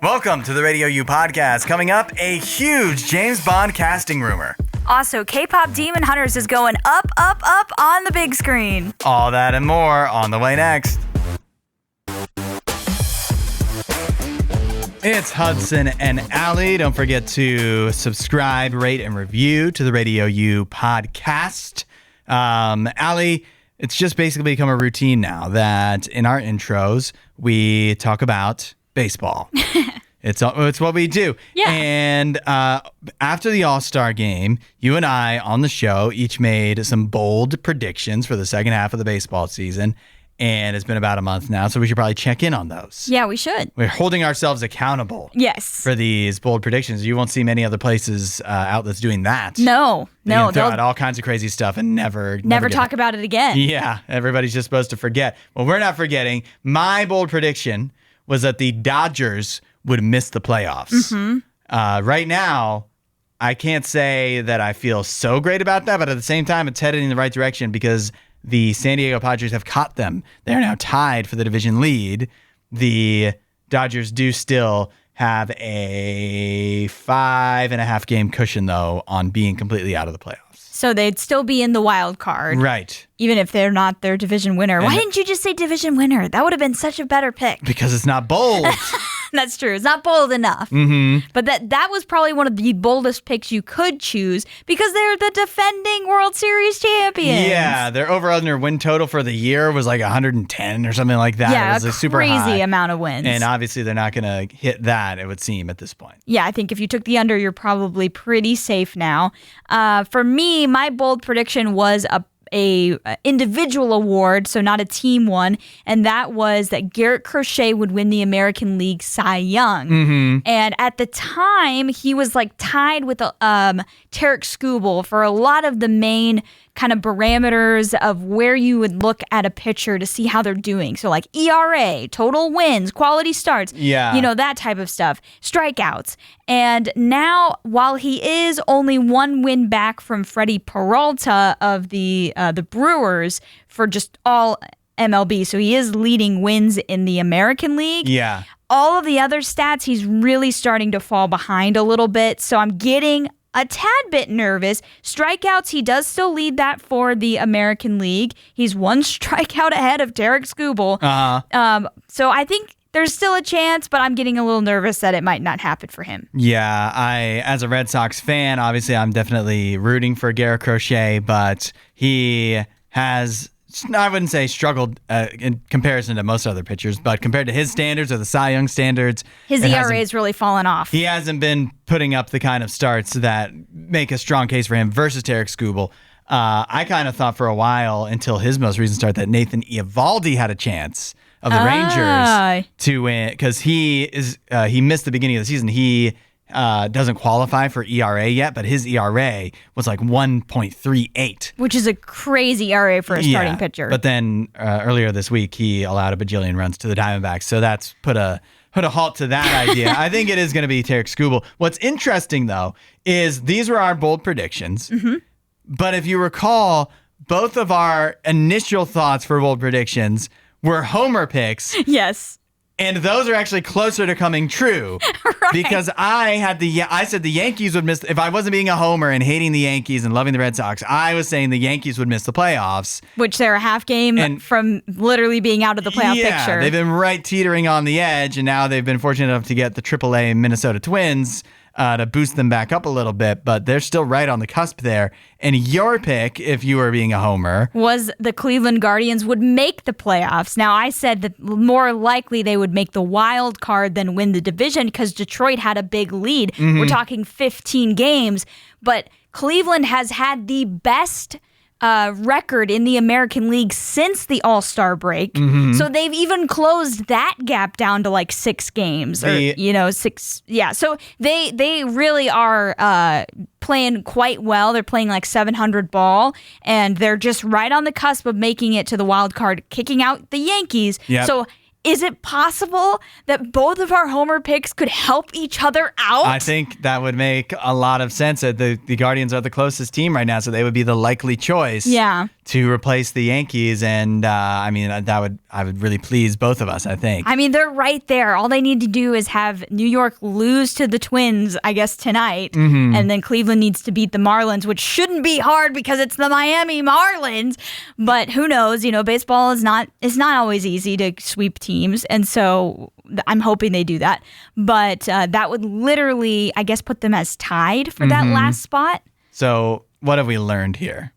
Welcome to the RadioU Podcast. Coming up, a huge James Bond casting rumor. Also, K-pop Demon Hunters is going up, up, up on the big screen. All that and more on the way next. It's Hudson and Allie. Don't forget to subscribe, rate, and review to the RadioU Podcast. Allie, it's just basically become a routine now that in our intros, we talk about baseball. It's what we do. Yeah. And after the All-Star game, you and I on the show each made some bold predictions for the second half of the baseball season. And it's been about a month now, so we should probably check in on those. Yeah, we should. We're holding ourselves accountable. Yes. For these bold predictions. You won't see many other places, outlets doing that. No. They'll throw out all kinds of crazy stuff and never talk about it again. Yeah, everybody's just supposed to forget. Well, we're not forgetting. My bold prediction was that the Dodgers would miss the playoffs. Mm-hmm. Right now, I can't say that I feel so great about that, but at the same time, it's headed in the right direction because the San Diego Padres have caught them. They're now tied for the division lead. The Dodgers do still have a 5.5 game cushion, though, on being completely out of the playoffs. So they'd still be in the wild card. Right. Even if they're not their division winner. Why didn't you just say division winner? That would have been such a better pick. Because it's not bold. That's true. It's not bold enough. Mm-hmm. But that was probably one of the boldest picks you could choose because they're the defending World Series champions. Yeah, their over-under win total for the year was like 110 or something like that. Yeah, it was a super crazy high. amount of wins. And obviously they're not going to hit that, it would seem, at this point. Yeah, I think if you took the under, you're probably pretty safe now. For me, my bold prediction was a individual award, so not a team one, and that was that Garrett Crochet would win the American League Cy Young. Mm-hmm. And at the time, he was like tied with Tarek Skubal for a lot of the main kind of parameters of where you would look at a pitcher to see how they're doing. So like ERA, total wins, quality starts, that type of stuff, strikeouts. And now, while he is only one win back from Freddie Peralta of the Brewers for just all MLB, so he is leading wins in the American League. Yeah. All of the other stats, he's really starting to fall behind a little bit. So I'm getting a tad bit nervous. Strikeouts, he does still lead that for the American League. He's one strikeout ahead of Tarek Skubal. Uh-huh. So I think there's still a chance, but I'm getting a little nervous that it might not happen for him. Yeah, as a Red Sox fan, obviously I'm definitely rooting for Garrett Crochet, but he has, I wouldn't say struggled in comparison to most other pitchers, but compared to his standards or the Cy Young standards, his ERA has really fallen off. He hasn't been putting up the kind of starts that make a strong case for him versus Tarek Skubal. I kind of thought for a while until his most recent start that Nathan Eovaldi had a chance of the Rangers to win because he missed the beginning of the season. He doesn't qualify for ERA yet, but his ERA was like 1.38. Which is a crazy ERA for a starting pitcher. But then earlier this week, he allowed a bajillion runs to the Diamondbacks. So that's put a halt to that idea. I think it is going to be Tarek Skubal. What's interesting, though, is these were our bold predictions. Mm-hmm. But if you recall, both of our initial thoughts for bold predictions were homer picks. Yes. And those are actually closer to coming true. Right. Because I said the Yankees would miss, if I wasn't being a homer and hating the Yankees and loving the Red Sox, I was saying the Yankees would miss the playoffs. Which they're a half game from literally being out of the playoff picture. They've been right teetering on the edge, and now they've been fortunate enough to get the AAA Minnesota Twins to boost them back up a little bit, but they're still right on the cusp there. And your pick, if you were being a homer, was the Cleveland Guardians would make the playoffs. Now, I said that more likely they would make the wild card than win the division because Detroit had a big lead. Mm-hmm. We're talking 15 games, but Cleveland has had the best record in the American League since the All-Star break. Mm-hmm. So they've even closed that gap down to like 6 games or, 6. Yeah. So they really are playing quite well. They're playing like 700 ball and they're just right on the cusp of making it to the wild card, kicking out the Yankees. Yep. So is it possible that both of our homer picks could help each other out? I think that would make a lot of sense. The Guardians are the closest team right now, so they would be the likely choice to replace the Yankees, and I would really please both of us, I think. I mean, they're right there. All they need to do is have New York lose to the Twins, I guess, tonight, and then Cleveland needs to beat the Marlins, which shouldn't be hard because it's the Miami Marlins. But who knows? Baseball is not always easy to sweep teams, and so I'm hoping they do that. But that would literally, I guess, put them as tied for that last spot. So what have we learned here?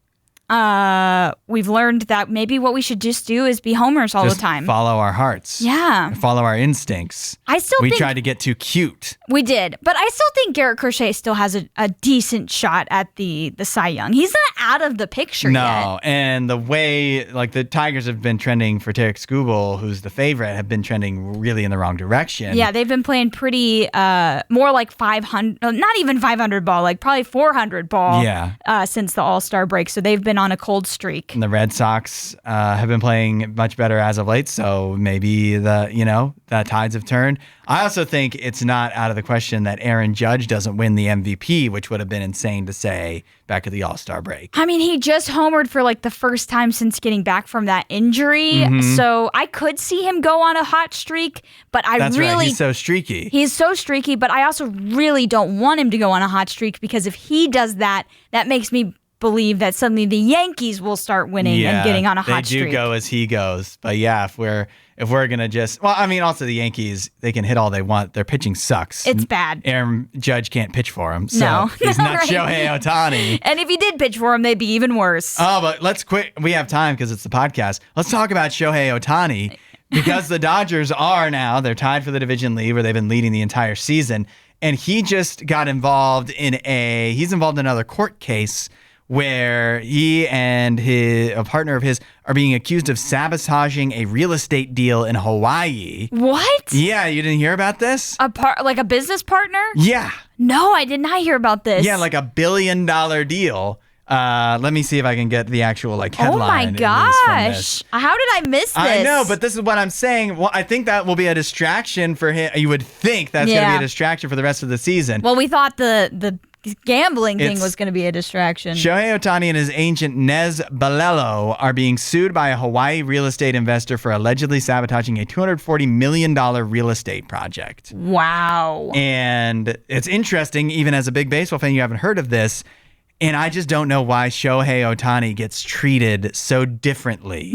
We've learned that maybe what we should just do is be homers all the time. Follow our hearts. Yeah. Follow our instincts. We tried to get too cute. We did. But I still think Garrett Crochet still has a decent shot at the Cy Young. He's not out of the picture yet. No, and the way, the Tigers have been trending for Tarek Skubal, who's the favorite, have been trending really in the wrong direction. Yeah, they've been playing pretty, more like 500, not even 500 ball, like probably 400 ball since the All-Star break. So they've been on a cold streak. And the Red Sox have been playing much better as of late, so maybe the tides have turned. I also think it's not out of the question that Aaron Judge doesn't win the MVP, which would have been insane to say back at the All-Star break. I mean, he just homered for the first time since getting back from that injury, so I could see him go on a hot streak, but That's right. He's so streaky. He's so streaky, but I also really don't want him to go on a hot streak because if he does that, that makes me believe that suddenly the Yankees will start winning and getting on a hot streak. They do go as he goes. But yeah, if we're going to just... Well, I mean, also the Yankees, they can hit all they want. Their pitching sucks. It's bad. Aaron Judge can't pitch for him. So he's not right. Shohei Ohtani. And if he did pitch for him, they'd be even worse. Oh, but let's quit. We have time because it's the podcast. Let's talk about Shohei Ohtani because the Dodgers they're tied for the division lead where they've been leading the entire season. And he just got involved he's involved in another court case where he and a partner of his are being accused of sabotaging a real estate deal in Hawaii. What? Yeah, you didn't hear about this? Like a business partner? Yeah. No, I did not hear about this. Yeah, like $1 billion deal. Let me see if I can get the actual headline. Oh my gosh. How did I miss this? I know, but this is what I'm saying. Well, I think that will be a distraction for him. You would think that's going to be a distraction for the rest of the season. Well, we thought the gambling thing was going to be a distraction. Shohei Ohtani and his agent Nez Balelo are being sued by a Hawaii real estate investor for allegedly sabotaging a $240 million real estate project. Wow. And it's interesting, even as a big baseball fan, you haven't heard of this. And I just don't know why Shohei Ohtani gets treated so differently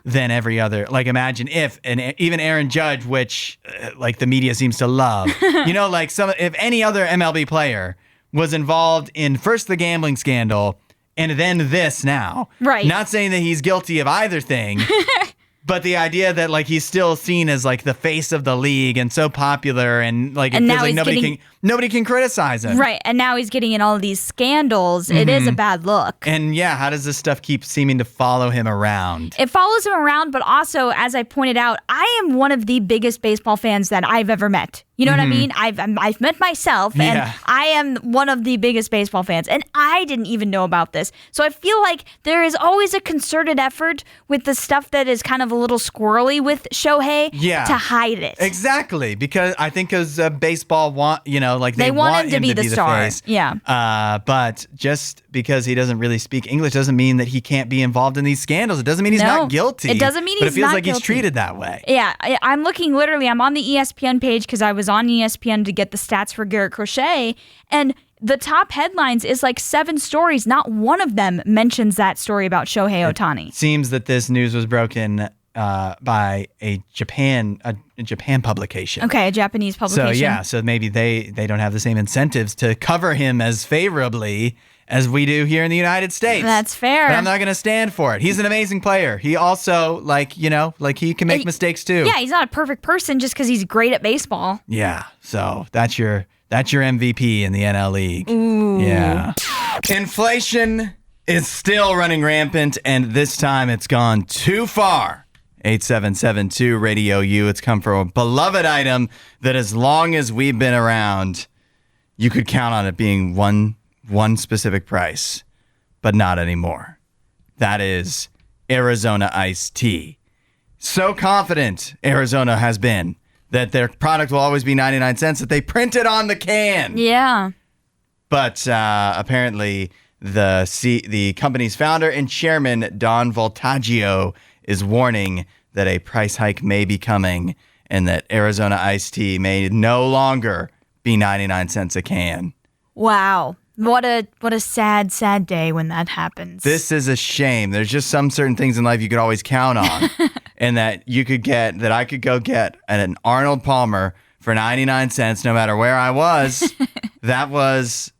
than every other. Imagine even Aaron Judge, which the media seems to love, if any other MLB player was involved in first the gambling scandal and then this now. Right. Not saying that he's guilty of either thing, but the idea that he's still seen as the face of the league and so popular and it feels like nobody can criticize him. Right. And now he's getting in all of these scandals. It is a bad look. And how does this stuff keep seeming to follow him around? It follows him around, but also, as I pointed out, I am one of the biggest baseball fans that I've ever met. You know what I mean? I've met myself, and I am one of the biggest baseball fans, and I didn't even know about this. So I feel like there is always a concerted effort with the stuff that is kind of a little squirrely with Shohei to hide it. Exactly, because baseball they want him to be the star. Face. Yeah. But just because he doesn't really speak English doesn't mean that he can't be involved in these scandals. It doesn't mean he's not guilty. It doesn't mean he's not guilty. But it feels like he's treated that way. Yeah. I'm looking I'm on the ESPN page because I was on ESPN to get the stats for Garrett Crochet, and the top headlines is 7 stories. Not one of them mentions that story about Shohei Ohtani. It seems that this news was broken by a Japan publication. Okay, a Japanese publication. So maybe they don't have the same incentives to cover him as favorably as we do here in the United States. That's fair. But I'm not going to stand for it. He's an amazing player. He also, he can make mistakes too. Yeah, he's not a perfect person just because he's great at baseball. Yeah, so that's your MVP in the NL League. Ooh. Yeah. Inflation is still running rampant, and this time it's gone too far. 8772 Radio U. It's come from a beloved item that as long as we've been around, you could count on it being one specific price, but not anymore. That is Arizona iced tea. So confident Arizona has been that their product will always be 99 cents that they print it on the can. Yeah. But apparently the company's founder and chairman, Don Voltaggio, is warning that a price hike may be coming and that Arizona iced tea may no longer be 99 cents a can. Wow. What a sad, sad day when that happens. This is a shame. There's just some certain things in life you could always count on. And that I could go get an Arnold Palmer for 99 cents no matter where I was. That's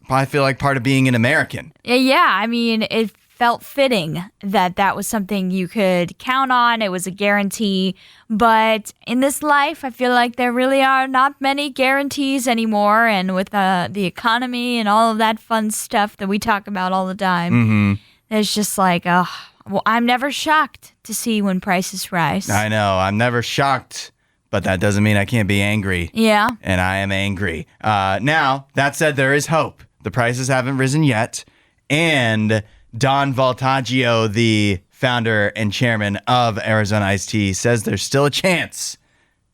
I feel like part of being an American. Yeah, I mean, it felt fitting that was something you could count on. It was a guarantee. But in this life, I feel like there really are not many guarantees anymore. And with the economy and all of that fun stuff that we talk about all the time, it's just like, I'm never shocked to see when prices rise. I know. I'm never shocked. But that doesn't mean I can't be angry. Yeah. And I am angry. Now, that said, there is hope. The prices haven't risen yet. And Don Voltaggio, the founder and chairman of Arizona Iced Tea, says there's still a chance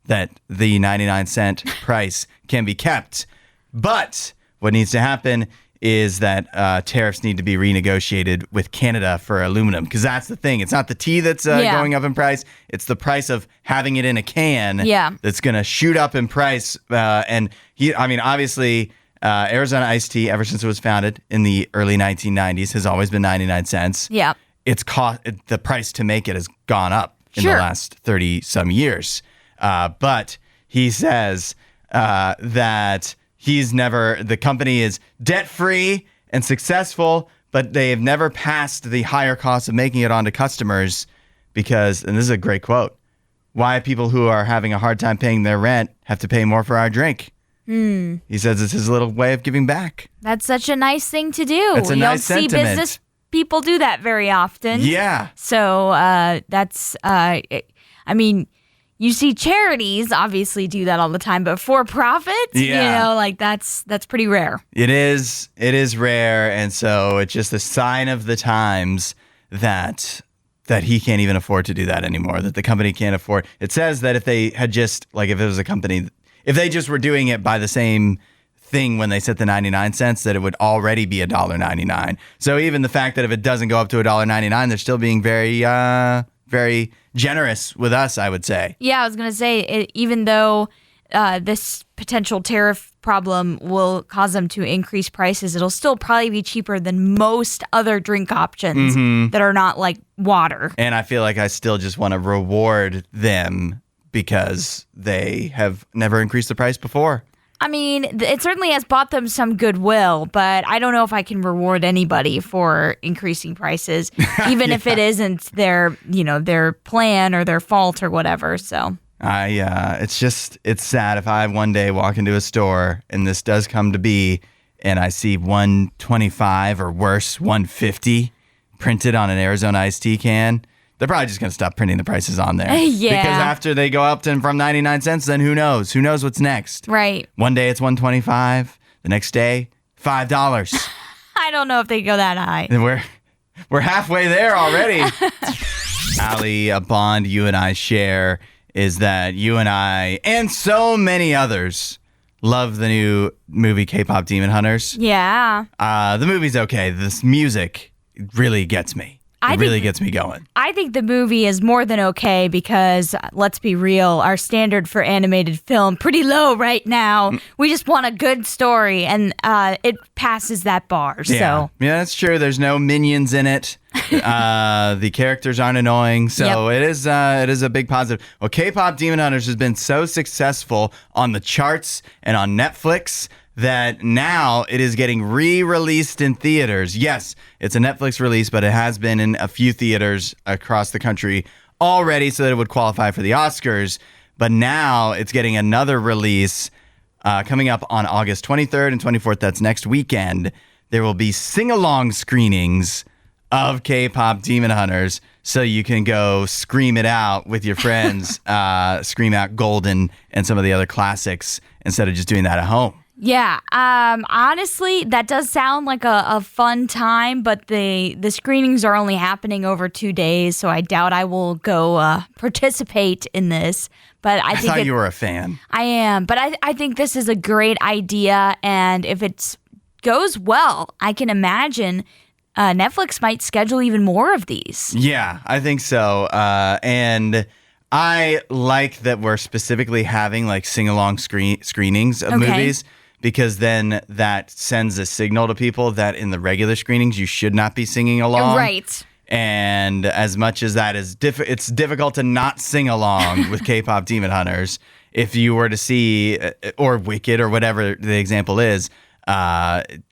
that the 99-cent price can be kept. But what needs to happen is that tariffs need to be renegotiated with Canada for aluminum, because that's the thing. It's not the tea that's going up in price. It's the price of having it in a can that's going to shoot up in price. Obviously, Arizona Iced Tea, ever since it was founded in the early 1990s, has always been 99 cents. Yeah. The price to make it has gone up in the last 30-some years. But he says that the company is debt-free and successful, but they have never passed the higher cost of making it onto customers because, and this is a great quote, why people who are having a hard time paying their rent have to pay more for our drink. He says it's his little way of giving back. That's such a nice thing to do. It's a nice sentiment. You don't see business people do that very often. Yeah. So you see charities obviously do that all the time, but for profit, that's pretty rare. It is rare, and so it's just a sign of the times that he can't even afford to do that anymore, that the company can't afford. It says that if they had just, if it was a company, if they just were doing it by the same thing when they set the 99 cents, that it would already be $1.99. So even the fact that if it doesn't go up to $1.99, they're still being very, very generous with us, I would say. Yeah, I was going to say, even though this potential tariff problem will cause them to increase prices, it'll still probably be cheaper than most other drink options that are not like water. And I feel like I still just want to reward them because they have never increased the price before. I mean, it certainly has bought them some goodwill, but I don't know if I can reward anybody for increasing prices, even if it isn't their plan or their fault or whatever. So it's sad if I one day walk into a store and this does come to be, and I see $1.25 or worse, $1.50 printed on an Arizona iced tea can. They're probably just going to stop printing the prices on there. Yeah. Because after they go up from 99 cents, then who knows? Who knows what's next? Right. One day it's $1.25. The next day, $5. I don't know if they go that high. We're halfway there already. Allie, a bond you and I share is that you and I, and so many others, love the new movie K-pop Demon Hunters. Yeah. The movie's okay. This music really gets me. It really gets me going. I think the movie is more than okay because, let's be real, our standard for animated film, pretty low right now. We just want a good story, and it passes that bar. Yeah. So. Yeah, that's true. There's no minions in it. The characters aren't annoying, so it is a big positive. Well, K-pop Demon Hunters has been so successful on the charts and on Netflix that now it is getting re-released in theaters. Yes, it's a Netflix release, but it has been in a few theaters across the country already so that it would qualify for the Oscars. But now it's getting another release coming up on August 23rd and 24th. That's next weekend. There will be sing-along screenings of K-pop Demon Hunters so you can go scream it out with your friends, scream out Golden and some of the other classics instead of just doing that at home. Yeah, honestly, that does sound like a fun time, but the screenings are only happening over 2 days, so I doubt I will go participate in this. But I think thought you were a fan. I am, but I think this is a great idea, and if it's goes well, I can imagine Netflix might schedule even more of these. Yeah, I think so. And I like that we're specifically having like sing-along screenings of movies, because then that sends a signal to people that in the regular screenings you should not be singing along. Right. And as much as that is it's difficult to not sing along with K-pop Demon Hunters. If you were to see or Wicked or whatever the example is,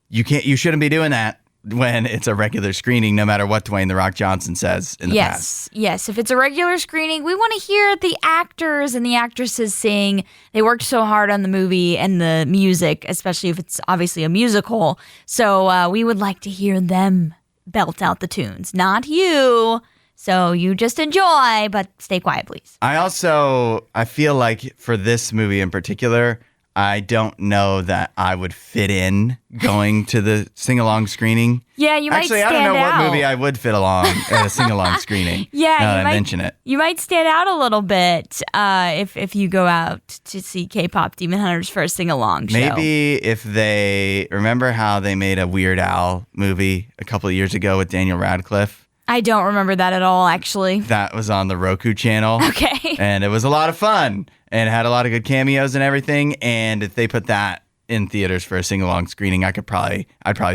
you shouldn't be doing that when it's a regular screening, no matter what Dwayne "The Rock" Johnson says in the past. Yes. If it's a regular screening, we want to hear the actors and the actresses sing. They worked so hard on the movie and the music, especially if it's obviously a musical. So we would like to hear them belt out the tunes, not you. So you just enjoy, but stay quiet, please. I feel like for this movie in particular, I don't know that I would fit in going to the sing-along screening. Yeah, you might stand out. Actually, I don't know what movie I would fit along at a sing-along screening. Yeah, now that I mention it. You might stand out a little bit if you go out to see K-pop Demon Hunters for a sing-along show. Maybe if they remember how they made a Weird Al movie a couple of years ago with Daniel Radcliffe. I don't remember that at all, actually. That was on the Roku channel. Okay. And it was a lot of fun and had a lot of good cameos and everything. And if they put that in theaters for a sing-along screening, I'd probably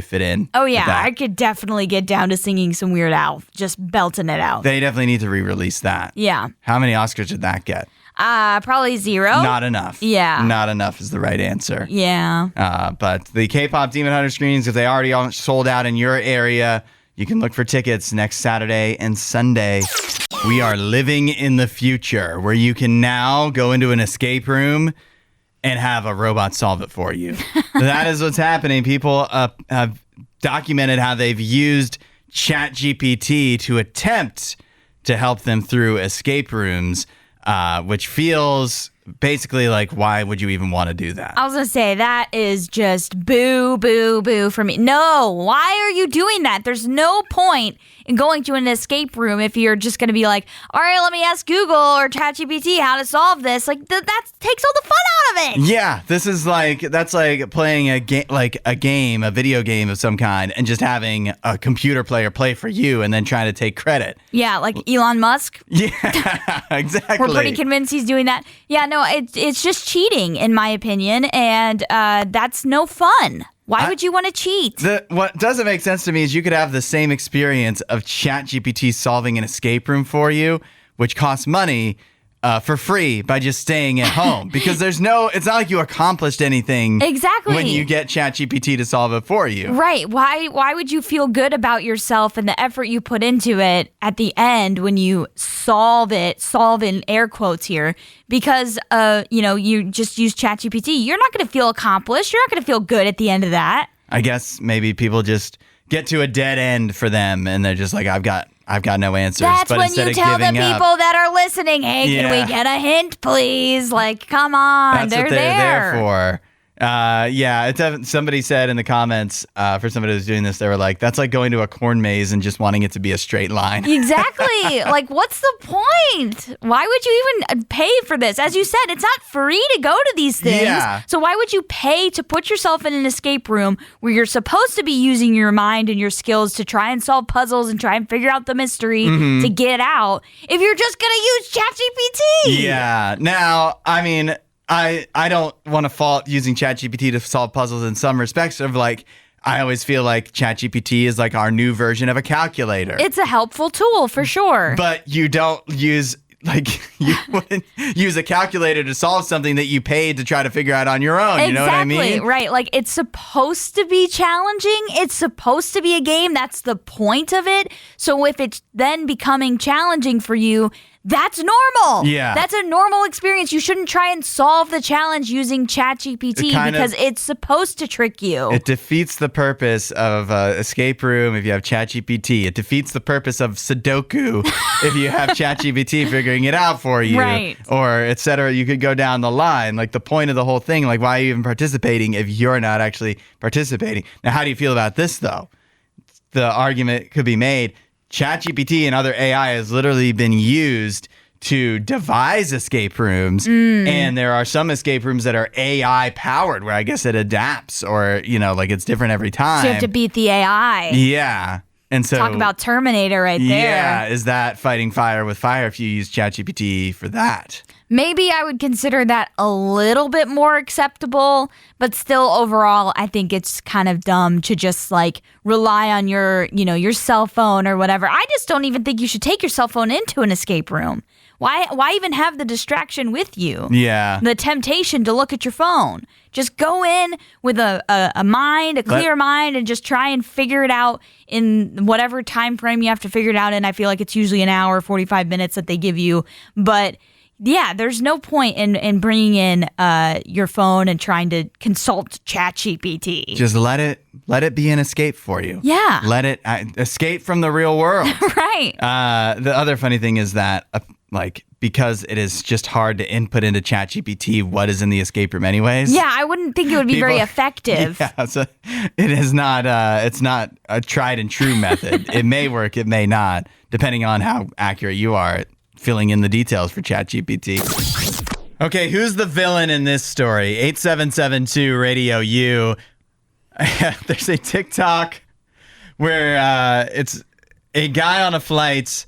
fit in. Oh, yeah. I could definitely get down to singing some Weird Al, just belting it out. They definitely need to re-release that. Yeah. How many Oscars did that get? Probably 0. Not enough. Yeah. Not enough is the right answer. Yeah. But the K-pop Demon Hunter screenings, if they already all sold out in your area, you can look for tickets next Saturday and Sunday. We are living in the future where you can now go into an escape room and have a robot solve it for you. That is what's happening. People have documented how they've used ChatGPT to attempt to help them through escape rooms, which feels basically like, why would you even want to do that? I was going to say, that is just boo, boo, boo for me. No, why are you doing that? There's no point in going to an escape room if you're just going to be like, all right, let me ask Google or ChatGPT how to solve this. Like, that takes all the fun out of it. Yeah, that's like playing a video game of some kind, and just having a computer player play for you and then trying to take credit. Yeah, like Elon Musk. Yeah, exactly. We're pretty convinced he's doing that. Yeah, no, it's just cheating, in my opinion, and that's no fun. Why would you want to cheat? What doesn't make sense to me is you could have the same experience of ChatGPT solving an escape room for you, which costs money, for free by just staying at home, because it's not like you accomplished anything exactly when you get ChatGPT to solve it for you. Right. Why would you feel good about yourself and the effort you put into it at the end when you solve in air quotes here, because you just use ChatGPT? You're not going to feel accomplished. You're not going to feel good at the end of that. I guess maybe people just get to a dead end for them and they're just like, I've got no answers. That's but when instead you of tell the giving people up, that are listening, hey, can we get a hint, please? Like, come on, that's what they're there for. Somebody said in the comments, for somebody who's doing this, they were like, that's like going to a corn maze and just wanting it to be a straight line. Exactly. Like, what's the point? Why would you even pay for this? As you said, it's not free to go to these things. Yeah. So why would you pay to put yourself in an escape room where you're supposed to be using your mind and your skills to try and solve puzzles and try and figure out the mystery to get out, if you're just going to use ChatGPT? Yeah. Now, I mean, I don't want to fault using ChatGPT to solve puzzles in some respects. Of like, I always feel like ChatGPT is like our new version of a calculator. It's a helpful tool for sure. But you don't use, like, you wouldn't use a calculator to solve something that you paid to try to figure out on your own. Exactly, you know what I mean? Right. Like, it's supposed to be challenging. It's supposed to be a game. That's the point of it. So if it's then becoming challenging for you, that's normal. Yeah. That's a normal experience. You shouldn't try and solve the challenge using ChatGPT because it's supposed to trick you. It defeats the purpose of escape room if you have ChatGPT. It defeats the purpose of Sudoku if you have ChatGPT figuring it out for you. Right. Or et cetera. You could go down the line. Like, the point of the whole thing, like, why are you even participating if you're not actually participating? Now, how do you feel about this, though? The argument could be made. ChatGPT and other AI has literally been used to devise escape rooms. And there are some escape rooms that are AI powered where I guess it adapts or, like it's different every time. So you have to beat the AI. Yeah. And so Talk about Terminator right there. Yeah. Is that fighting fire with fire if you use ChatGPT for that? Maybe I would consider that a little bit more acceptable, but still overall, I think it's kind of dumb to just like rely on your cell phone or whatever. I just don't even think you should take your cell phone into an escape room. Why even have the distraction with you? Yeah. The temptation to look at your phone. Just go in with a clear mind, and just try and figure it out in whatever time frame you have to figure it out in. I feel like it's usually an hour, 45 minutes that they give you. But yeah, there's no point in bringing in your phone and trying to consult ChatGPT. Just let it be an escape for you. Yeah. Let it escape from the real world. Right. The other funny thing is that because it is just hard to input into ChatGPT what is in the escape room anyways. Yeah, I wouldn't think it would be very effective. Yeah, so it is not. It's not a tried and true method. It may work, it may not, depending on how accurate you are at filling in the details for ChatGPT. Okay, who's the villain in this story? 8772 Radio U. There's a TikTok where it's a guy on a flight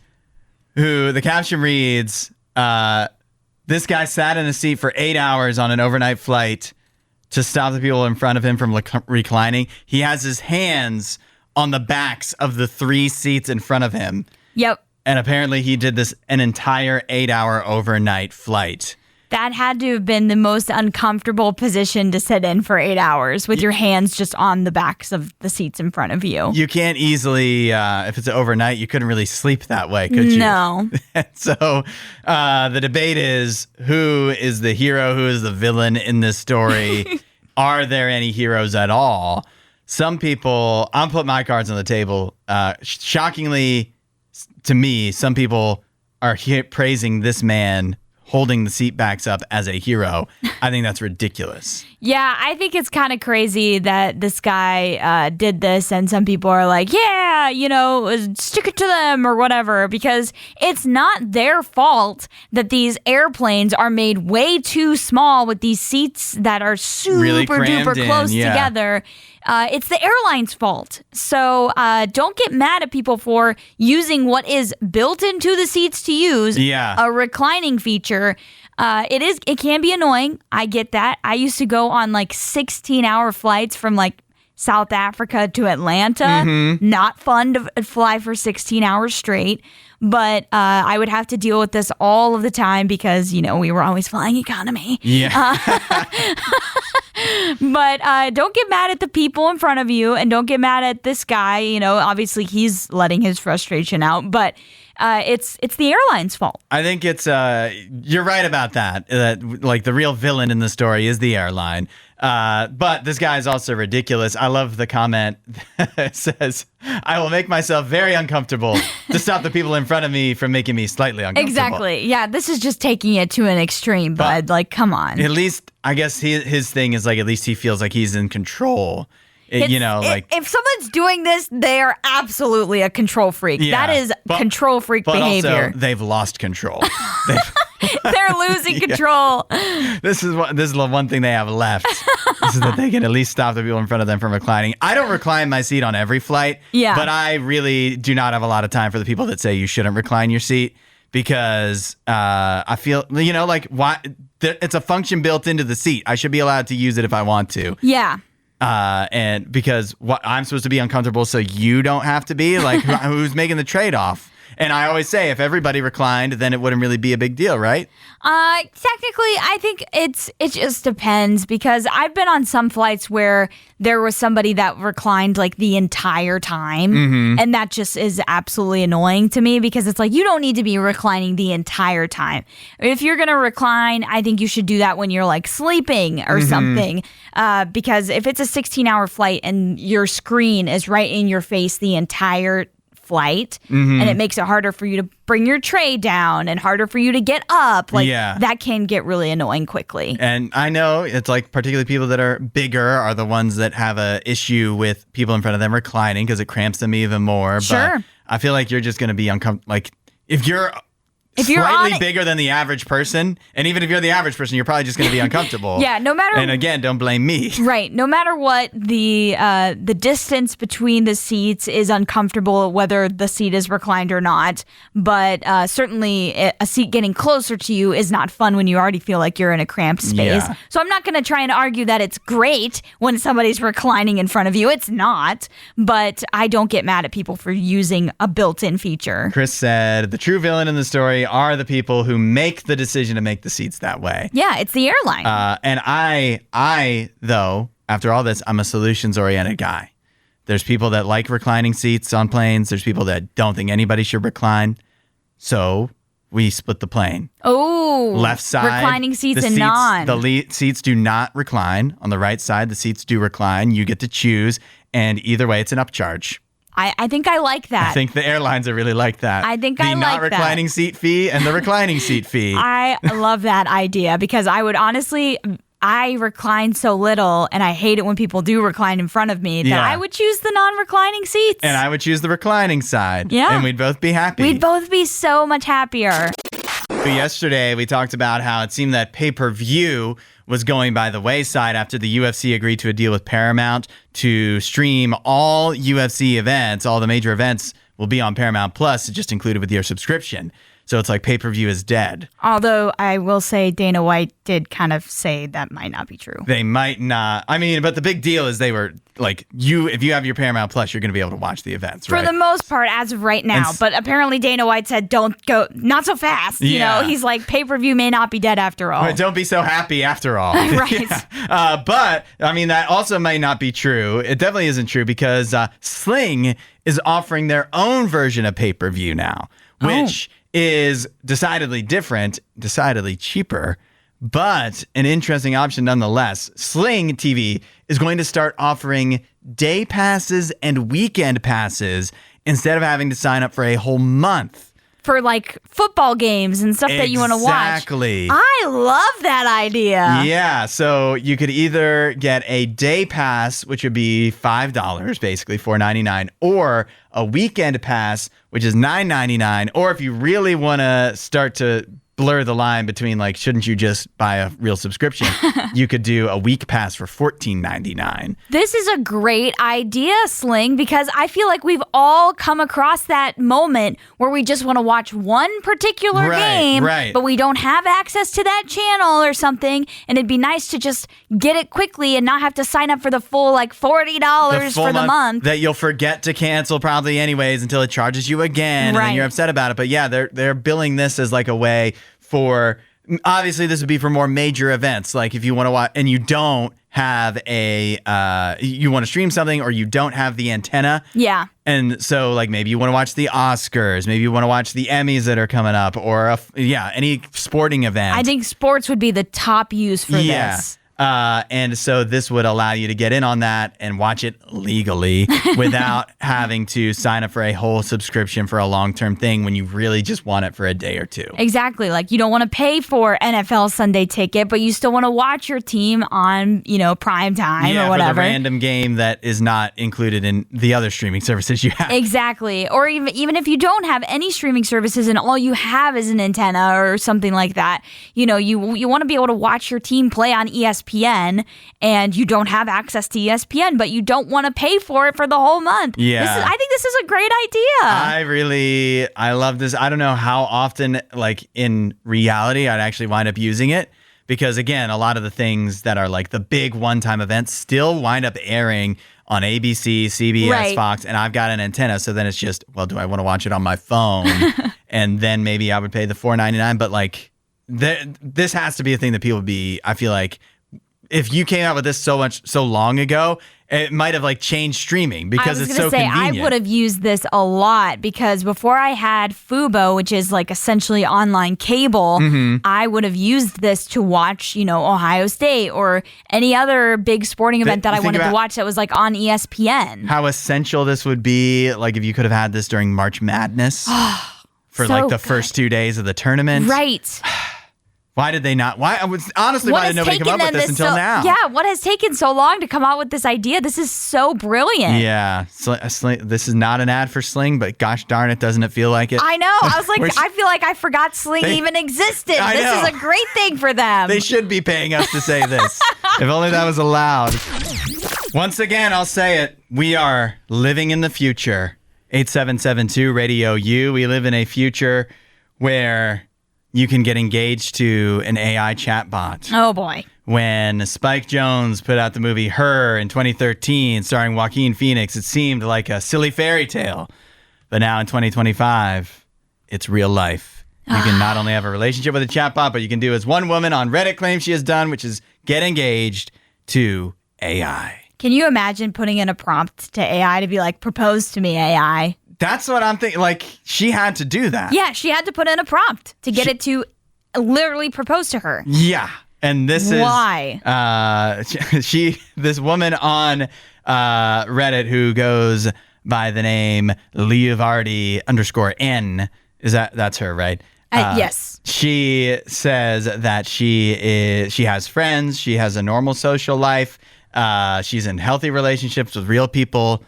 who the caption reads, this guy sat in a seat for 8 hours on an overnight flight to stop the people in front of him from reclining. He has his hands on the backs of the 3 seats in front of him. Yep. And apparently he did this an entire 8-hour overnight flight. That had to have been the most uncomfortable position to sit in for 8 hours with your hands just on the backs of the seats in front of you. You can't easily, if it's overnight, you couldn't really sleep that way, could you? No. So the debate is, who is the hero? Who is the villain in this story? Are there any heroes at all? Some people, I'll put my cards on the table. Shockingly, to me, some people are praising this man holding the seat backs up as a hero. I think that's ridiculous. Yeah, I think it's kind of crazy that this guy did this, and some people are like, yeah, stick it to them or whatever, because it's not their fault that these airplanes are made way too small with these seats that are super Really duper close yeah. together. It's the airline's fault. So don't get mad at people for using what is built into the seats to use, a reclining feature. It can be annoying. I get that. I used to go on 16-hour flights from South Africa to Atlanta. Mm-hmm. Not fun to fly for 16 hours straight. But I would have to deal with this all of the time because, we were always flying economy. Yeah. But don't get mad at the people in front of you, and don't get mad at this guy. Obviously he's letting his frustration out, but it's the airline's fault. I think it's you're right about that. The real villain in the story is the airline. But this guy is also ridiculous. I love the comment that says, I will make myself very uncomfortable to stop the people in front of me from making me slightly uncomfortable. Exactly. Yeah, this is just taking it to an extreme, bud. Come on. At least, I guess his thing is at least he feels like he's in control. If someone's doing this, they are absolutely a control freak. Yeah, that is control freak behavior. Also, they've lost control. They're losing control. This is the one thing they have left. Is that they can at least stop the people in front of them from reclining. I don't recline my seat on every flight. Yeah. But I really do not have a lot of time for the people that say you shouldn't recline your seat, because I feel, why? It's a function built into the seat. I should be allowed to use it if I want to. Yeah. And because I'm supposed to be uncomfortable, so you don't have to be. Who's making the trade-off? And I always say, if everybody reclined, then it wouldn't really be a big deal, right? Technically, I think it just depends, because I've been on some flights where there was somebody that reclined the entire time, mm-hmm. and that just is absolutely annoying to me, because it's you don't need to be reclining the entire time. If you're gonna recline, I think you should do that when you're sleeping or mm-hmm. something, because if it's a 16-hour flight and your screen is right in your face the entire flight, mm-hmm. and it makes it harder for you to bring your tray down and harder for you to get up, that can get really annoying quickly. And I know it's particularly people that are bigger are the ones that have a issue with people in front of them reclining, because it cramps them even more. Sure. But I feel like you're just going to be uncomfortable. If you're If you're slightly bigger than the average person, and even if you're the average person, you're probably just going to be uncomfortable. Yeah, no matter. And again, don't blame me. Right. No matter what, the distance between the seats is uncomfortable, whether the seat is reclined or not. But certainly, a seat getting closer to you is not fun when you already feel like you're in a cramped space. Yeah. So I'm not going to try and argue that it's great when somebody's reclining in front of you. It's not. But I don't get mad at people for using a built-in feature. Chris said the true villain in the story are the people who make the decision to make the seats that way. Yeah, it's the airline. And I, though, after all this, I'm a solutions-oriented guy. There's people that like reclining seats on planes. There's people that don't think anybody should recline. So we split the plane. Oh, left side. Reclining seats the and non. The seats do not recline. On the right side, the seats do recline. You get to choose. And either way, it's an upcharge. I think I like that. I think the airlines are really like that. I think the I like not reclining seat fee and the reclining seat fee. I love that idea because I would honestly, I recline so little and I hate it when people do recline in front of me that I would choose the non-reclining seats. And I would choose the reclining side. Yeah. And we'd both be happy. We'd both be so much happier. Yesterday, we talked about how it seemed that pay-per-view was going by the wayside after the UFC agreed to a deal with Paramount to stream all UFC events. All the major events will be on Paramount Plus, just included with your subscription. So it's like pay-per-view is dead. Although I will say Dana White did kind of say that might not be true. They might not. I mean, but the big deal is they were like, if you have your Paramount Plus, you're going to be able to watch the events, right? For the most part, as of right now. But apparently Dana White said, don't go, not so fast. You know, he's like, pay-per-view may not be dead after all. But don't be so happy after all. Right. But, I mean, that also may not be true. It definitely isn't true because Sling is offering their own version of pay-per-view now, which is decidedly different, decidedly cheaper, but an interesting option nonetheless. Sling TV is going to start offering day passes and weekend passes instead of having to sign up for a whole month. For like football games and stuff that you want to watch. Exactly. I love that idea. Yeah. So you could either get a day pass, which would be $5, basically $4.99, or a weekend pass, which is $9.99. Or if you really want to start to blur the line between like, shouldn't you just buy a real subscription? You could do a week pass for $14.99. This is a great idea, Sling, because I feel like we've all come across that moment where we just want to watch one particular game, but we don't have access to that channel or something. And it'd be nice to just get it quickly and not have to sign up for the full like $40 for the month. That you'll forget to cancel probably anyways until it charges you again. And then you're upset about it. But yeah, they're billing this as like a way for, obviously this would be for more major events. Like if you want to watch and you don't have you want to stream something or you don't have the antenna. Yeah. And so like maybe you want to watch the Oscars, maybe you want to watch the Emmys that are coming up or any sporting event. I think sports would be the top use for this. And so this would allow you to get in on that and watch it legally without having to sign up for a whole subscription for a long-term thing when you really just want it for a day or two. Exactly. Like you don't want to pay for NFL Sunday ticket, but you still want to watch your team on, prime time or whatever. For the random game that is not included in the other streaming services you have. Exactly. Or even if you don't have any streaming services and all you have is an antenna or something like that, you want to be able to watch your team play on ESPN. And you don't have access to ESPN, but you don't want to pay for it for the whole month. Yeah. I think this is a great idea. I love this. I don't know how often, like in reality, I'd actually wind up using it. Because again, a lot of the things that are like the big one-time events still wind up airing on ABC, CBS, Fox, and I've got an antenna. So then it's just, well, do I want to watch it on my phone? And then maybe I would pay the $4.99. But like, this has to be a thing that people would be, I feel like, if you came out with this so long ago, it might have like changed streaming because it's so convenient. I would have used this a lot because before I had Fubo, which is like essentially online cable, I would have used this to watch, Ohio State or any other big sporting event that I wanted to watch that was like on ESPN. How essential this would be, like if you could have had this during March Madness for like the first 2 days of the tournament. Right. Why did they not? Why did nobody come up with this until now? Yeah, what has taken so long to come out with this idea? This is so brilliant. Yeah, this is not an ad for Sling, but gosh darn it, doesn't it feel like it? I know. I was like, I feel like I forgot Sling even existed. This is a great thing for them. They should be paying us to say this. If only that was allowed. Once again, I'll say it. We are living in the future. 8772 Radio U. We live in a future where you can get engaged to an AI chatbot. Oh, boy. When Spike Jonze put out the movie Her in 2013, starring Joaquin Phoenix, it seemed like a silly fairy tale. But now in 2025, it's real life. You can not only have a relationship with a chatbot, but you can do as one woman on Reddit claims she has done, which is get engaged to AI. Can you imagine putting in a prompt to AI to be like, propose to me, AI? That's what I'm thinking. Like, she had to do that. Yeah, she had to put in a prompt to get it to literally propose to her. Yeah. And this is why this woman on Reddit who goes by the name Leovardi_N. That's her, right? Yes. She says that she has friends. She has a normal social life. She's in healthy relationships with real people,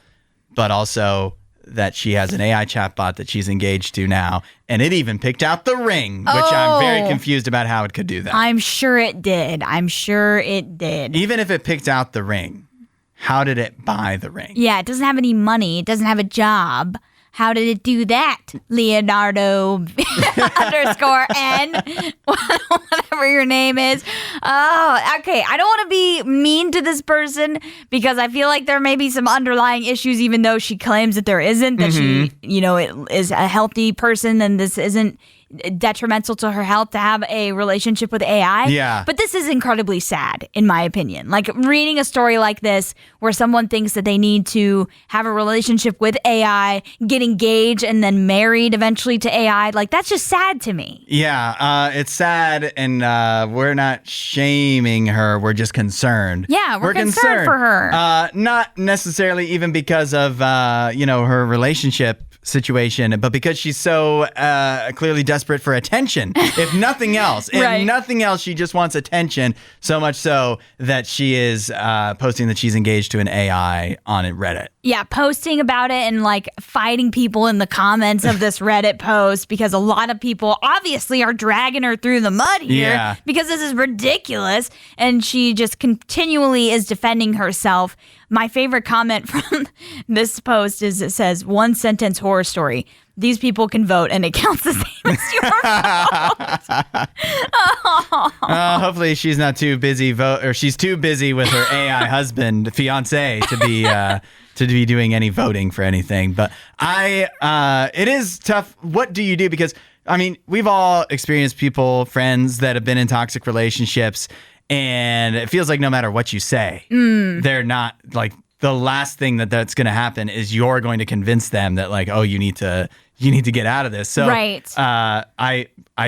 but also that she has an AI chatbot that she's engaged to now. And it even picked out the ring, which I'm very confused about how it could do that. I'm sure it did. Even if it picked out the ring, how did it buy the ring? Yeah, it doesn't have any money. It doesn't have a job. How did it do that? Leonardo _N, whatever your name is. Oh, okay. I don't want to be mean to this person because I feel like there may be some underlying issues, even though she claims that there isn't, that she, is a healthy person and this isn't detrimental to her health to have a relationship with AI. Yeah. But this is incredibly sad, in my opinion. Like, reading a story like this where someone thinks that they need to have a relationship with AI, get engaged, and then married eventually to AI, like, that's just sad to me. Yeah, it's sad, and we're not shaming her. We're just concerned. Yeah, we're concerned for her. Not necessarily even because of, her relationship situation, but because she's so clearly desperate for attention. If nothing else, she just wants attention, so much so that she is posting that she's engaged to an AI on Reddit. Yeah, posting about it and like fighting people in the comments of this Reddit post because a lot of people obviously are dragging her through the mud here because this is ridiculous. And she just continually is defending herself. My favorite comment from this post is it says, one sentence horror story. These people can vote and it counts the same as your vote. Hopefully she's not too busy she's too busy with her AI husband, fiance, to be doing any voting for anything. But it is tough. What do you do? Because I mean, we've all experienced friends that have been in toxic relationships, and it feels like no matter what you say, they're not like, the last thing that's going to happen is you're going to convince them that like, oh, you need to get out of this. So I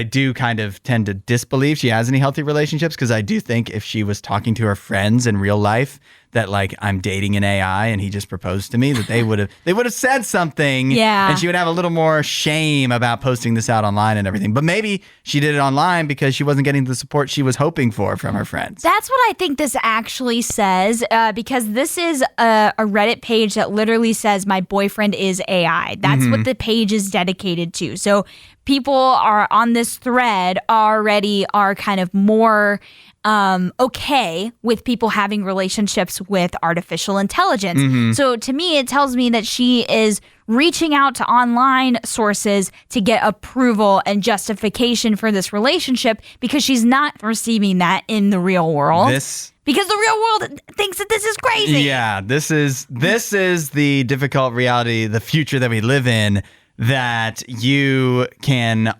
do kind of tend to disbelieve she has any healthy relationships, because I do think if she was talking to her friends in real life that like, I'm dating an AI and he just proposed to me, that they would have said something. Yeah. And she would have a little more shame about posting this out online and everything. But maybe she did it online because she wasn't getting the support she was hoping for from her friends. That's what I think this actually says, because this is a Reddit page that literally says my boyfriend is AI. That's what the page is dedicated to. So people are on this thread already are kind of more okay with people having relationships with artificial intelligence. So to me, it tells me that she is reaching out to online sources to get approval and justification for this relationship because she's not receiving that in the real world. Because the real world thinks that this is crazy. Yeah, this is the difficult reality, the future that we live in, that you can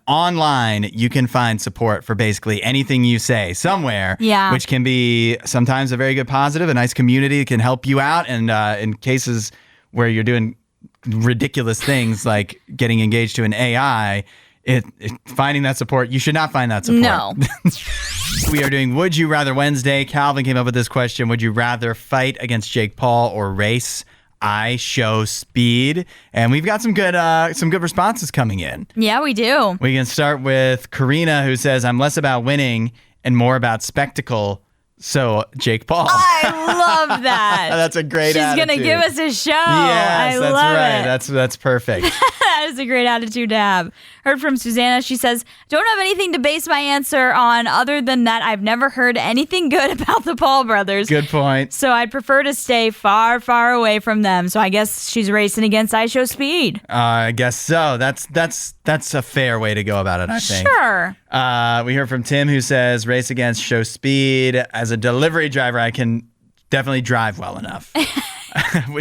find support for basically anything you say somewhere, which can be sometimes a very good positive, a nice community that can help you out. And in cases where you're doing ridiculous things like getting engaged to an AI, finding that support, you should not find that support. No. We are doing Would You Rather Wednesday. Calvin came up with this question. Would you rather fight against Jake Paul or race? I show speed, and we've got some good responses coming in. Yeah, we do. We can start with Karina, who says, I'm less about winning and more about spectacle. So, Jake Paul. I love that. That's a great attitude. She's going to give us a show. Yes, I that's love right. it. That's perfect. That is a great attitude to have. Heard from Susanna. She says, don't have anything to base my answer on other than that I've never heard anything good about the Paul brothers. Good point. So I'd prefer to stay far, far away from them. So I guess she's racing against I Show Speed. I guess so. That's a fair way to go about it, I think. Sure. We heard from Tim, who says, race against show speed. As a delivery driver, I can definitely drive well enough.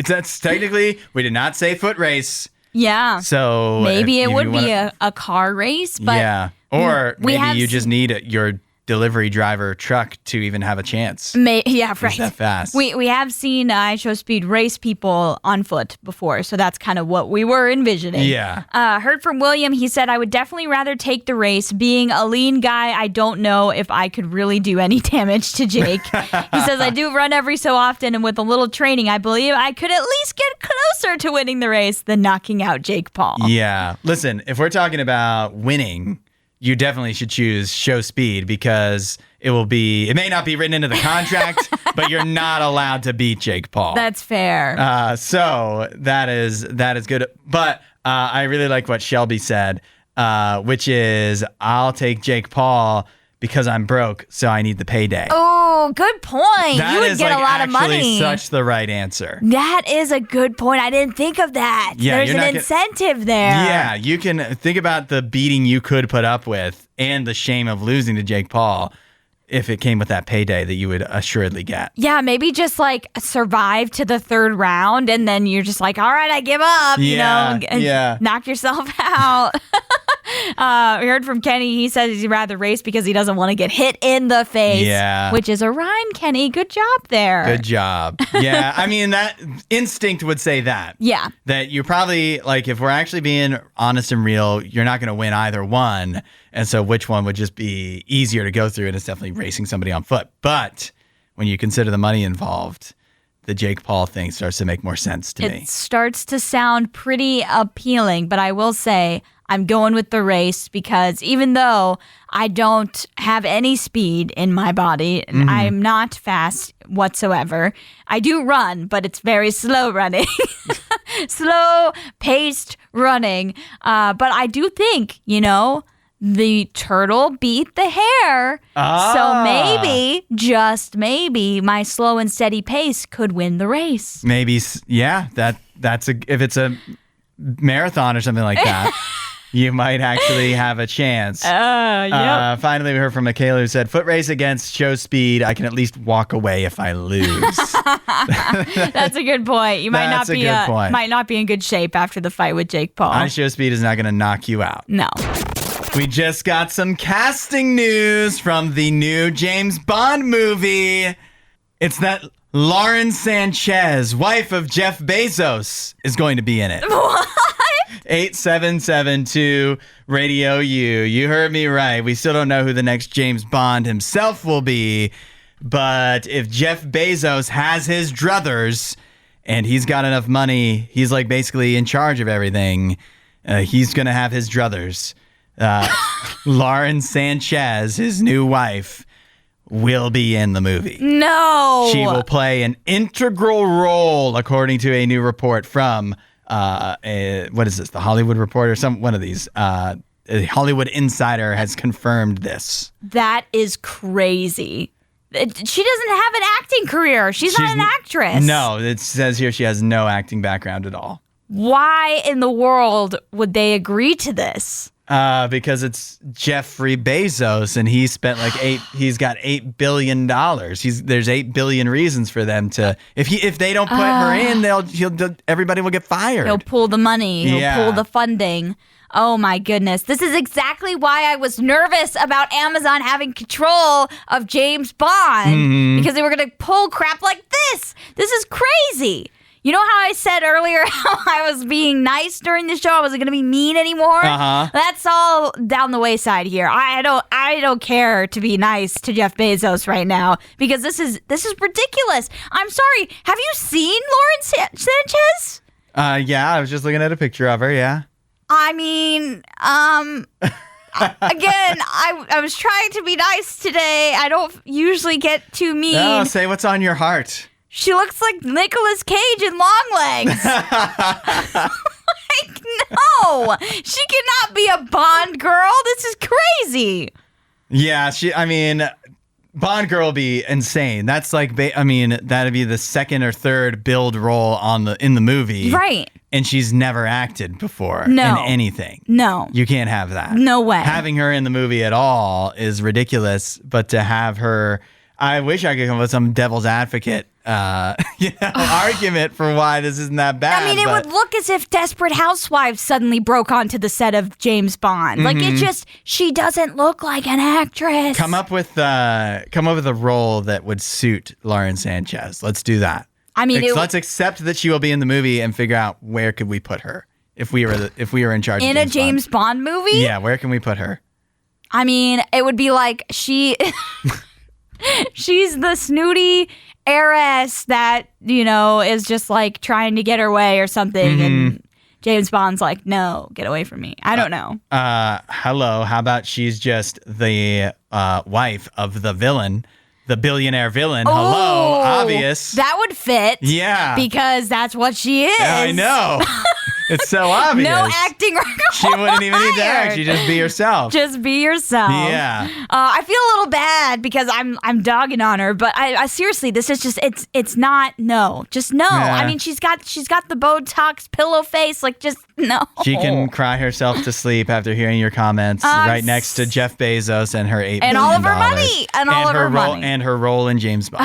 That's technically, we did not say foot race. Yeah. So maybe it would be a car race, but yeah. Or maybe you have just need your delivery driver truck to even have a chance. Yeah, right. It's that fast. We have seen I Show Speed race people on foot before, so that's kind of what we were envisioning. Yeah. Heard from William. He said, I would definitely rather take the race. Being a lean guy, I don't know if I could really do any damage to Jake. He says, I do run every so often, and with a little training, I believe I could at least get closer to winning the race than knocking out Jake Paul. Yeah. Listen, if we're talking about winning, you definitely should choose show speed because it may not be written into the contract, but you're not allowed to beat Jake Paul. That's fair. So that is good. But I really like what Shelby said, which is I'll take Jake Paul because I'm broke, so I need the payday. Oh, good point. That you would is get a lot of money. Such the right answer. That is a good point. I didn't think of that. Yeah, there's an incentive there. Yeah, you can think about the beating you could put up with and the shame of losing to Jake Paul if it came with that payday that you would assuredly get. Yeah, maybe just like survive to the third round and then you're just like, all right, I give up, Yeah. knock yourself out. We heard from Kenny. He says he'd rather race because he doesn't want to get hit in the face. Yeah. Which is a rhyme, Kenny. Good job there. Good job. Yeah, I mean, that instinct would say that. Yeah. That you probably, like, if we're actually being honest and real, you're not going to win either one. And so which one would just be easier to go through? And it's definitely racing somebody on foot. But when you consider the money involved, the Jake Paul thing starts to make more sense to me. It starts to sound pretty appealing, but I will say I'm going with the race because even though I don't have any speed in my body, and I'm not fast whatsoever, I do run, but it's very slow running. Slow-paced running. But I do think, the turtle beat the hare. So maybe, just maybe, my slow and steady pace could win the race. Maybe, yeah, if it's a marathon or something like that. You might actually have a chance. Yep. Finally, we heard from Michaela who said, foot race against show speed. I can at least walk away if I lose. That's a good point. You might might not be in good shape after the fight with Jake Paul. High show speed is not going to knock you out. No. We just got some casting news from the new James Bond movie. It's that Lauren Sanchez, wife of Jeff Bezos, is going to be in it. What? 8772 Radio U. You heard me right. We still don't know who the next James Bond himself will be, but if Jeff Bezos has his druthers and he's got enough money, he's like basically in charge of everything. He's going to have his druthers. Lauren Sanchez, his new wife, will be in the movie. No. She will play an integral role, according to a new report from what is this? The Hollywood Reporter? One of these. A Hollywood Insider has confirmed this. That is crazy. She doesn't have an acting career. She's not an actress. No, it says here she has no acting background at all. Why in the world would they agree to this? Because it's Jeffrey Bezos, and he's got $8 billion. There's 8 billion reasons for them to. If they don't put her in, everybody will get fired. He'll pull the money. He'll pull the funding. Oh my goodness. This is exactly why I was nervous about Amazon having control of James Bond, because they were going to pull crap like this. This is crazy. You know how I said earlier how I was being nice during the show? I wasn't going to be mean anymore? Uh-huh. That's all down the wayside here. I don't care to be nice to Jeff Bezos right now because this is ridiculous. I'm sorry. Have you seen Lauren Sanchez? Yeah, I was just looking at a picture of her, yeah. I mean, again, I was trying to be nice today. I don't usually get too mean. No, say what's on your heart. She looks like Nicolas Cage in Longlegs. Like, no. She cannot be a Bond girl. This is crazy. Yeah, Bond girl will be insane. That's like, that'd be the second or third build role in the movie. Right. And she's never acted before in anything. No. You can't have that. No way. Having her in the movie at all is ridiculous, but to have her, I wish I could come up with some devil's advocate argument for why this isn't that bad. I mean, it would look as if Desperate Housewives suddenly broke onto the set of James Bond. Like, she doesn't look like an actress. Come up with a role that would suit Lauren Sanchez. Let's do that. I mean, let's accept that she will be in the movie and figure out where could we put her if we were in charge in of a James Bond movie. Yeah, where can we put her? I mean, it would be like she's the snooty heiress that is just like trying to get her way or something, and James Bond's like, no, get away from me. I don't know. Hello, how about she's just the wife of the villain? The billionaire villain. Oh, hello, obvious. That would fit. Yeah. Because that's what she is. Yeah, I know. It's so obvious. No acting required. She wouldn't even need to act. You just be yourself. Just be yourself. Yeah. I feel a little bad because I'm dogging on her, but I seriously, this is just it's not no. Just no. Yeah. I mean, she's got the Botox pillow face, like just no. She can cry herself to sleep after hearing your comments right next to Jeff Bezos and her $8 billion. And all of her money. And all of her money. And her role in James Bond.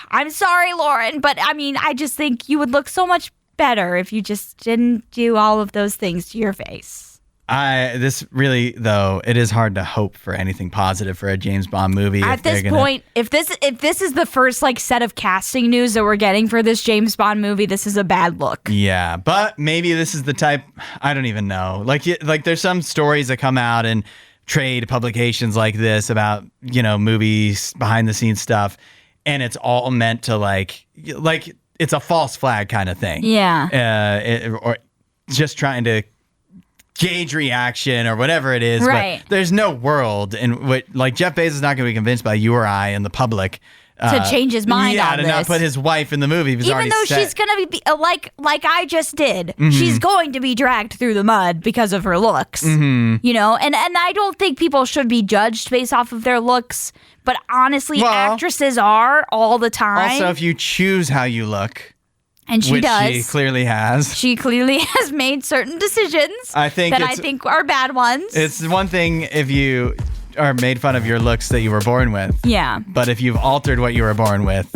I'm sorry, Lauren, but I mean, I just think you would look so much better if you just didn't do all of those things to your face. This really, though, it is hard to hope for anything positive for a James Bond movie. At this point, if this is the first set of casting news that we're getting for this James Bond movie, this is a bad look. Yeah, but maybe this is the type, I don't even know. Like there's some stories that come out in trade publications like this about, movies, behind the scenes stuff, and it's all meant to like it's a false flag kind of thing. Yeah. Or just trying to gauge reaction or whatever it is. Right. But there's no world in which, Jeff Bezos is not going to be convinced by you or I and the public to change his mind on to this. not put his wife in the movie. Even though she's going to be like I just did. She's going to be dragged through the mud because of her looks. And I don't think people should be judged based off of their looks. But honestly, actresses are all the time. Also, if you choose how you look, and she does. She clearly has. She clearly has made certain decisions I think are bad ones. It's one thing if you are made fun of your looks that you were born with. Yeah. But if you've altered what you were born with,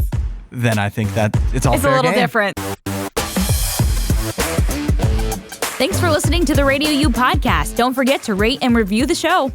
then I think that it's all fair game. It's a little different. Thanks for listening to the RadioU Podcast. Don't forget to rate and review the show.